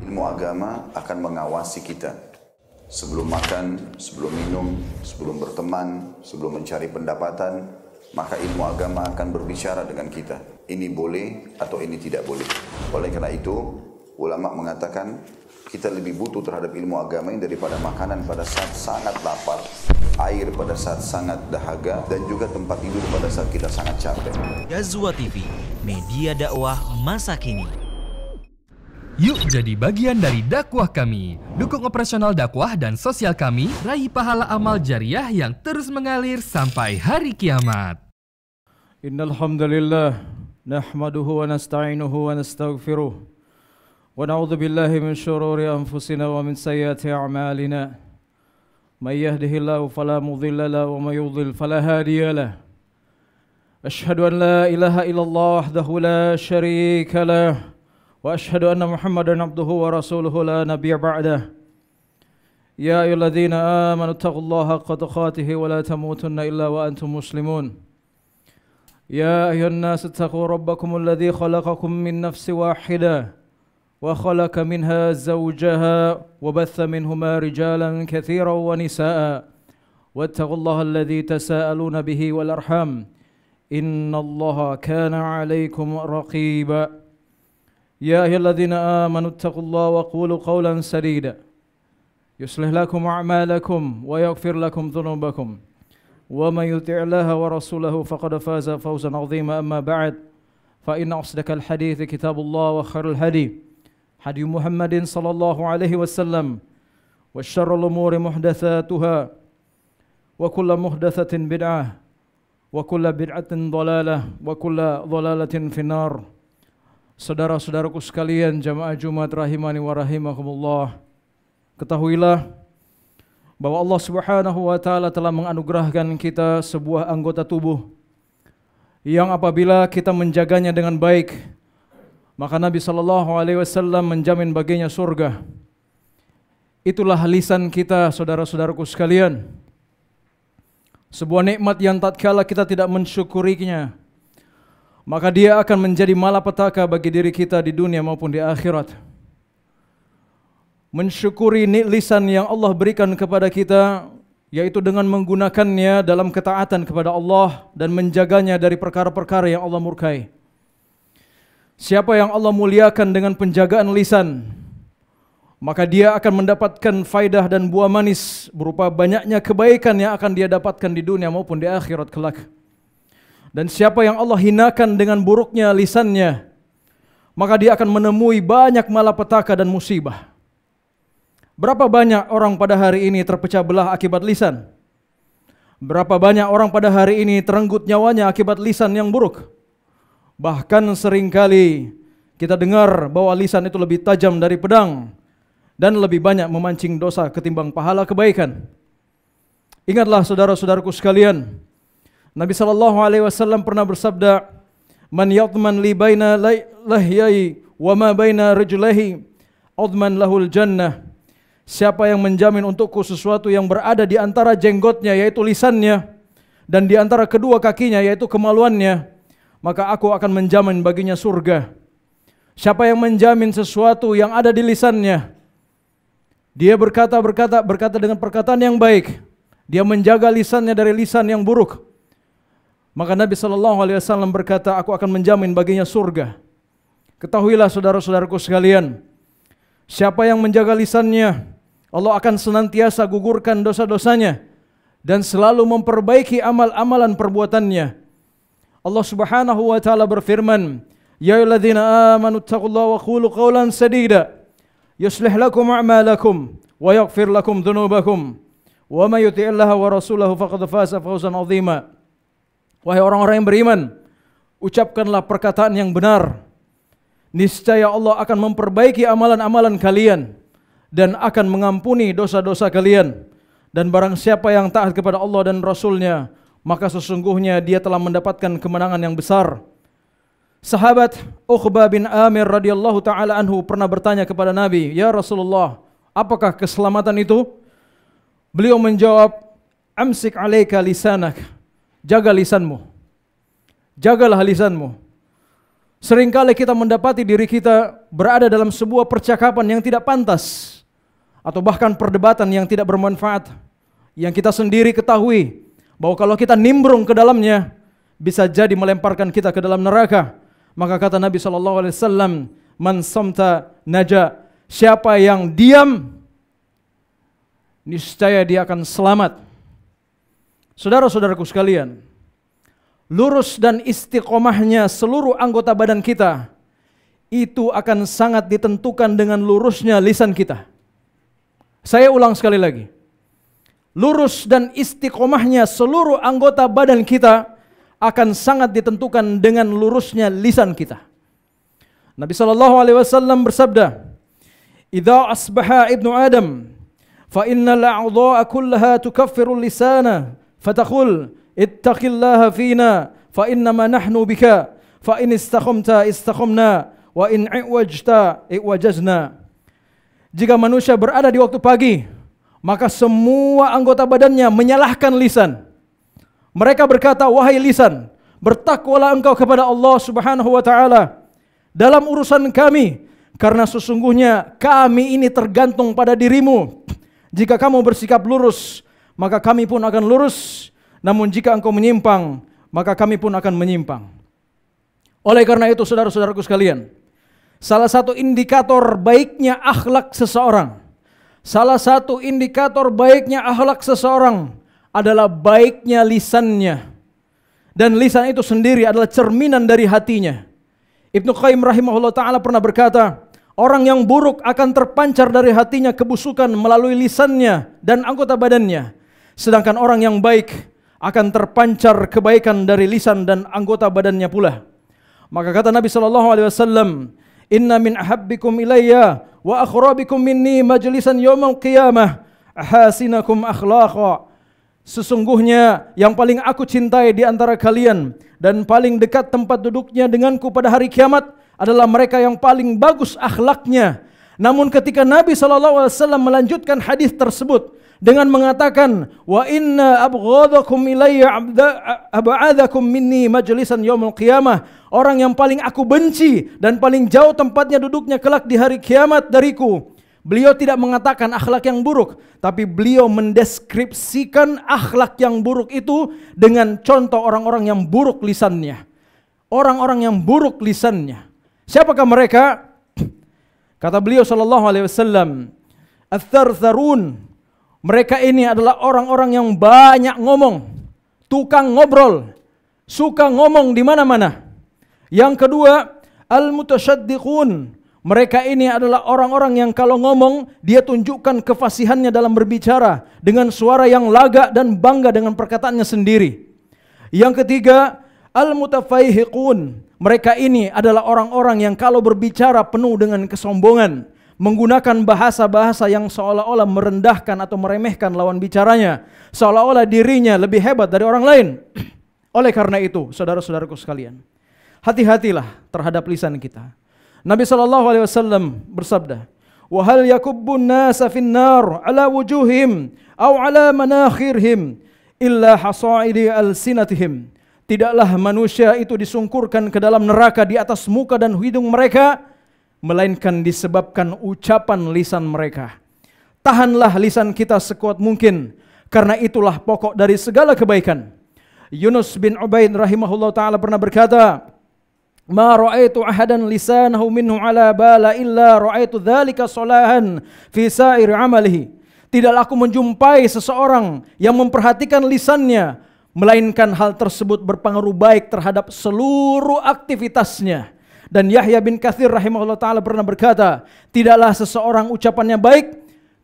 Ilmu agama akan mengawasi kita. Sebelum makan, sebelum minum, sebelum berteman, sebelum mencari pendapatan, maka ilmu agama akan berbicara dengan kita. Ini boleh atau ini tidak boleh. Oleh karena itu, ulama mengatakan kita lebih butuh terhadap ilmu agama ini daripada makanan pada saat sangat lapar, air pada saat sangat dahaga, dan juga tempat tidur pada saat kita sangat capek. Ghazwa TV, media dakwah masa kini. Yuk jadi bagian dari dakwah kami. Dukung operasional dakwah dan sosial kami, raih pahala amal jariah yang terus mengalir sampai hari kiamat. Innal hamdalillah nahmaduhu wa nasta'inuhu wa nastaghfiruh wa na'udzu billahi min shururi anfusina wa min sayyiati a'malina. May yahdihillahu fala mudilla lahu wa may yudlil fala hadiya lahu. Ashhadu an la ilaha illallah wahdahu la syarika lahu. وأشهد أن محمدا عبده ورسوله لا نبي بعده يا أيها الذين آمنوا اتقوا الله حق تقاته ولا تموتن إلا وأنتم مسلمون يا أيها الناس اتقوا ربكم الذي خلقكم من نفس واحدة وخلق منها زوجها وبث منهما رجالا كثيرا ونساء واتقوا الله الذي تساءلون به والأرحام إن الله كان عليكم رقيبا يا أيها الذين آمنوا اتقوا الله وقولوا قولا سديدا يصلح لكم أعمالكم ويغفر لكم ذنوبكم ومن يطع الله ورسوله فقد فاز فوزا عظيما أما بعد فإن أصدق الحديث كتاب الله وخير الهدي هدي محمد صلى الله عليه وسلم وشر الأمور محدثاتها وكل محدثة بدعة وكل بدعة ضلالة وكل ضلالة في النار. Saudara-saudaraku sekalian, jamaah Jumat rahimani wa rahimakumullah. Ketahuilah bahwa Allah Subhanahu wa taala telah menganugerahkan kita sebuah anggota tubuh yang apabila kita menjaganya dengan baik, maka Nabi sallallahu alaihi wasallam menjamin baginya surga. Itulah lisan kita, saudara-saudaraku sekalian. Sebuah nikmat yang tatkala kita tidak mensyukurinya, maka dia akan menjadi malapetaka bagi diri kita di dunia maupun di akhirat. Mensyukuri lisan yang Allah berikan kepada kita, yaitu dengan menggunakannya dalam ketaatan kepada Allah dan menjaganya dari perkara-perkara yang Allah murkai. Siapa yang Allah muliakan dengan penjagaan lisan, maka dia akan mendapatkan faidah dan buah manis berupa banyaknya kebaikan yang akan dia dapatkan di dunia maupun di akhirat kelak. Dan siapa yang Allah hinakan dengan buruknya lisannya, maka dia akan menemui banyak malapetaka dan musibah. Berapa banyak orang pada hari ini terpecah belah akibat lisan? Berapa banyak orang pada hari ini terenggut nyawanya akibat lisan yang buruk? Bahkan seringkali kita dengar bahwa lisan itu lebih tajam dari pedang dan lebih banyak memancing dosa ketimbang pahala kebaikan. Ingatlah saudara-saudaraku sekalian, Nabi sallallahu alaihi wasallam pernah bersabda, "Man yadman li baina lahyai wa ma baina rijlaihi, adman lahul jannah." Siapa yang menjamin untukku sesuatu yang berada di antara jenggotnya yaitu lisannya dan di antara kedua kakinya yaitu kemaluannya, maka aku akan menjamin baginya surga. Siapa yang menjamin sesuatu yang ada di lisannya, dia berkata dengan perkataan yang baik, dia menjaga lisannya dari lisan yang buruk, maka Nabi SAW berkata, aku akan menjamin baginya surga. Ketahuilah saudara-saudaraku sekalian, siapa yang menjaga lisannya, Allah akan senantiasa gugurkan dosa-dosanya dan selalu memperbaiki amal-amalan perbuatannya. Allah Subhanahu wa taala berfirman, Ya ayyuhalladzina amanu taqullaha wa qulu qawlan sadida yuslih lakum a'malakum wa yaghfir lakum dhunubakum wa may yuti'illaha wa rasulahu faqad faza fawzan 'azima. Wahai orang-orang yang beriman, ucapkanlah perkataan yang benar. Niscaya Allah akan memperbaiki amalan-amalan kalian dan akan mengampuni dosa-dosa kalian. Dan barang siapa yang taat kepada Allah dan Rasulnya, maka sesungguhnya dia telah mendapatkan kemenangan yang besar. Sahabat Uqbah bin Amir radhiyallahu taala anhu pernah bertanya kepada Nabi, "Ya Rasulullah, apakah keselamatan itu?" Beliau menjawab, "Amsik 'alaika lisanak." Jaga lisanmu. Jagalah lisanmu. Seringkali kita mendapati diri kita berada dalam sebuah percakapan yang tidak pantas, atau bahkan perdebatan yang tidak bermanfaat, yang kita sendiri ketahui bahwa kalau kita nimbrung ke dalamnya bisa jadi melemparkan kita ke dalam neraka. Maka kata Nabi SAW, man samta naja, siapa yang diam niscaya dia akan selamat. Saudara-saudaraku sekalian, lurus dan istiqomahnya seluruh anggota badan kita itu akan sangat ditentukan dengan lurusnya lisan kita. Saya ulang sekali lagi. Lurus dan istiqomahnya seluruh anggota badan kita akan sangat ditentukan dengan lurusnya lisan kita. Nabi SAW bersabda, "Idza asbaha ibnu Adam, fa innal a'dha'a kullaha tukaffiru lisana, fataqul ittaqillaha fina, fa innama nahnu bika, fa in istaqamta istaqamna, wa in i'wajta i'wajazna." Jika manusia berada di waktu pagi, maka semua anggota badannya menyalahkan lisan. Mereka berkata, "Wahai lisan, bertakwalah engkau kepada Allah Subhanahu wa taala dalam urusan kami, karena sesungguhnya kami ini tergantung pada dirimu. Jika kamu bersikap lurus, maka kami pun akan lurus. Namun jika engkau menyimpang, maka kami pun akan menyimpang." Oleh karena itu, saudara-saudaraku sekalian, salah satu indikator baiknya akhlak seseorang, adalah baiknya lisannya. Dan lisan itu sendiri adalah cerminan dari hatinya. Ibnu Qayyim rahimahullah ta'ala pernah berkata, orang yang buruk akan terpancar dari hatinya kebusukan melalui lisannya dan anggota badannya. Sedangkan orang yang baik akan terpancar kebaikan dari lisan dan anggota badannya pula. Maka kata Nabi SAW, "Inna min ahabbikum ilayya wa akhrabikum minni majlisan yawmal qiyamah ahasinakum akhlaqa." Sesungguhnya yang paling aku cintai di antara kalian dan paling dekat tempat duduknya denganku pada hari kiamat adalah mereka yang paling bagus akhlaknya. Namun ketika Nabi SAW melanjutkan hadis tersebut dengan mengatakan, "Wa inna abghadakum ilayya ab'adakum minni majlisan yaumil qiyamah." Orang yang paling aku benci dan paling jauh tempatnya duduknya kelak di hari kiamat dariku. Beliau tidak mengatakan akhlak yang buruk, tapi beliau mendeskripsikan akhlak yang buruk itu dengan contoh orang-orang yang buruk lisannya. Orang-orang yang buruk lisannya. Siapakah mereka? Kata beliau SAW, "Ats-tsartsarun." Mereka ini adalah orang-orang yang banyak ngomong, tukang ngobrol, suka ngomong di mana-mana. Yang kedua, al-mutasyaddiqun. Mereka ini adalah orang-orang yang kalau ngomong, dia tunjukkan kefasihannya dalam berbicara dengan suara yang lagak dan bangga dengan perkataannya sendiri. Yang ketiga, al-mutafaihiqun. Mereka ini adalah orang-orang yang kalau berbicara penuh dengan kesombongan, menggunakan bahasa-bahasa yang seolah-olah merendahkan atau meremehkan lawan bicaranya, seolah-olah dirinya lebih hebat dari orang lain. Oleh karena itu, saudara-saudaraku sekalian, hati-hatilah terhadap lisan kita. Nabi SAW bersabda, "Wa hal yakubbun nasa finnar ala wujuhim aw ala manakhirhim illa hasaidi alsinatihim." Tidaklah manusia itu disungkurkan ke dalam neraka di atas muka dan hidung mereka, melainkan disebabkan ucapan lisan mereka. Tahanlah lisan kita sekuat mungkin, karena itulah pokok dari segala kebaikan. Yunus bin Ubaid rahimahullah ta'ala pernah berkata, "Ma ra'aitu ahadan lisanahu minhu ala bala illa ra'aitu dzalika salahan fi sa'ir amalihi." Tidaklah aku menjumpai seseorang yang memperhatikan lisannya, melainkan hal tersebut berpengaruh baik terhadap seluruh aktivitasnya. Dan Yahya bin Katsir rahimahullah ta'ala pernah berkata, tidaklah seseorang ucapannya baik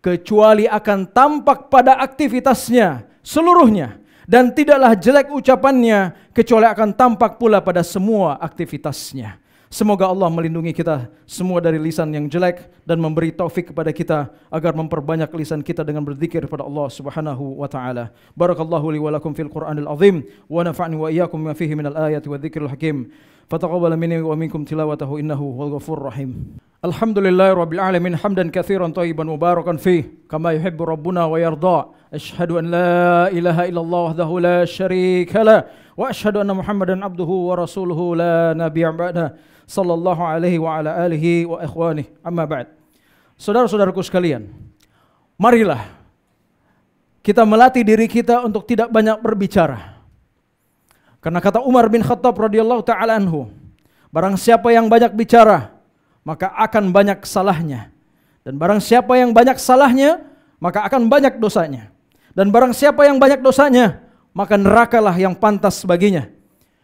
kecuali akan tampak pada aktivitasnya seluruhnya. Dan tidaklah jelek ucapannya kecuali akan tampak pula pada semua aktivitasnya. Semoga Allah melindungi kita semua dari lisan yang jelek dan memberi taufik kepada kita agar memperbanyak lisan kita dengan berzikir kepada Allah Subhanahu wa taala. Barakallahu li wa lakum fil Qur'anil azim wa nafa'ni wa iyyakum bima fihi minal ayati wadh-dhikril hakim. Fataqabbal minni wa minkum tilawatahu innahu huwal ghafurur rahim. Alhamdulillahirabbil alamin hamdan katsiran thayyiban mubarakan fi kama yuhibbu rabbuna wa yarda. Asyhadu an la ilaha illallah wahdahu la syarika lah wa asyhadu anna Muhammadan abduhu wa rasuluhu la nabiyya ba'da. sallallahu alaihi wa ala alihi wa ikhwanih. Amma ba'd. Saudara-saudaraku sekalian, marilah kita melatih diri kita untuk tidak banyak berbicara. Karena kata Umar bin Khattab radhiyallahu taala anhu, barang siapa yang banyak bicara, maka akan banyak salahnya. Dan barang siapa yang banyak salahnya, maka akan banyak dosanya. Dan barang siapa yang banyak dosanya, maka nerakalah yang pantas baginya.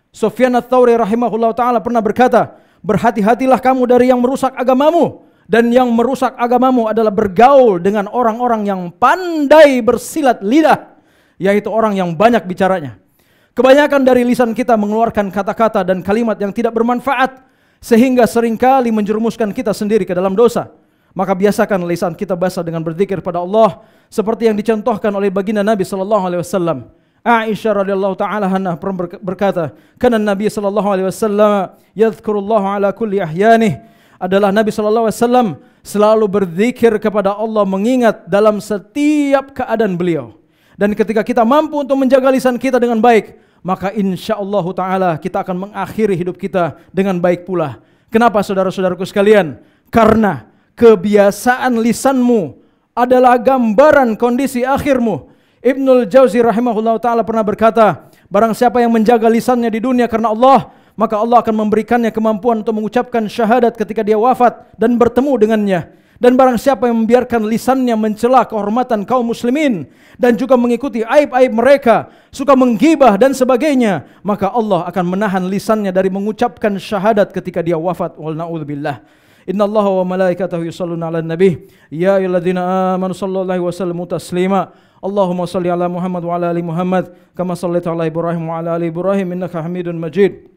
Sufyan ats-Tsauri rahimahullah ta'ala pernah berkata, berhati-hatilah kamu dari yang merusak agamamu. Dan yang merusak agamamu adalah bergaul dengan orang-orang yang pandai bersilat lidah, yaitu orang yang banyak bicaranya. Kebanyakan dari lisan kita mengeluarkan kata-kata dan kalimat yang tidak bermanfaat, sehingga seringkali menjerumuskan kita sendiri ke dalam dosa. Maka biasakan lisan kita basah dengan berzikir pada Allah, seperti yang dicontohkan oleh baginda Nabi sallallahu alaihi wasallam. Aisyah radhiyallahu taala anha berkata, "Kana Nabi sallallahu alaihi wasallam yadhkurullah ala kulli ahyanih." Adalah Nabi sallallahu alaihi wasallam selalu berzikir kepada Allah, mengingat dalam setiap keadaan beliau. Dan ketika kita mampu untuk menjaga lisan kita dengan baik, maka insyaallah taala kita akan mengakhiri hidup kita dengan baik pula. Kenapa saudara-saudaraku sekalian? Karena kebiasaan lisanmu adalah gambaran kondisi akhirmu. Ibnul Jauzi rahimahullah ta'ala pernah berkata, barang siapa yang menjaga lisannya di dunia karena Allah, maka Allah akan memberikannya kemampuan untuk mengucapkan syahadat ketika dia wafat dan bertemu dengannya. Dan barang siapa yang membiarkan lisannya mencela kehormatan kaum muslimin dan juga mengikuti aib-aib mereka, suka menggibah dan sebagainya, maka Allah akan menahan lisannya dari mengucapkan syahadat ketika dia wafat. Wal na'udzubillah. Innallaha wa malaikatahu yusholluna 'alan nabi ya ayyuhalladzina amanu shallu 'alaihi wa sallimu taslima. Allahumma shalli 'ala Muhammad wa 'ala ali Muhammad kama shallaita 'ala Ibrahim wa 'ala ali Ibrahim innaka Hamidun Majid.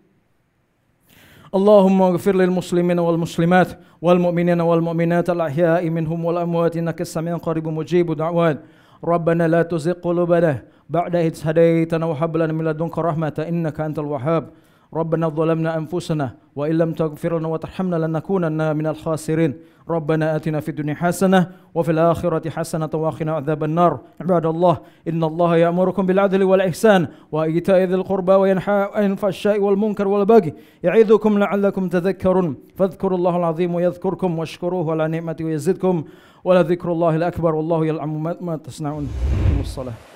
Allahumma ighfir lil muslimina wal muslimat wal mu'minina wal mu'minat al ahya'i minhum wal amwat innaka sami'un qaribun mujibud da'wat. Rabbana la tuzigh qulubana ba'da idh hadaytana wa hab lana min ladunka rahmatan innaka antal wahhab. ربنا ظلمنا أنفسنا وإن لم تغفر لنا وترحمنا لنكونن من الخاسرين ربنا آتنا في الدنيا حسنة وفي الآخرة حسنة وقنا عذاب النار عباد الله إن الله يأمركم بالعدل والإحسان وإيتاء ذي القربى وينهى عن الفحشاء والمنكر والبغي يعظكم لعلكم تذكرون فاذكروا الله العظيم يذكركم واشكروه على نعمته ويزدكم ولذكر الله الأكبر والله يعلم ما تصنعون. الصلاة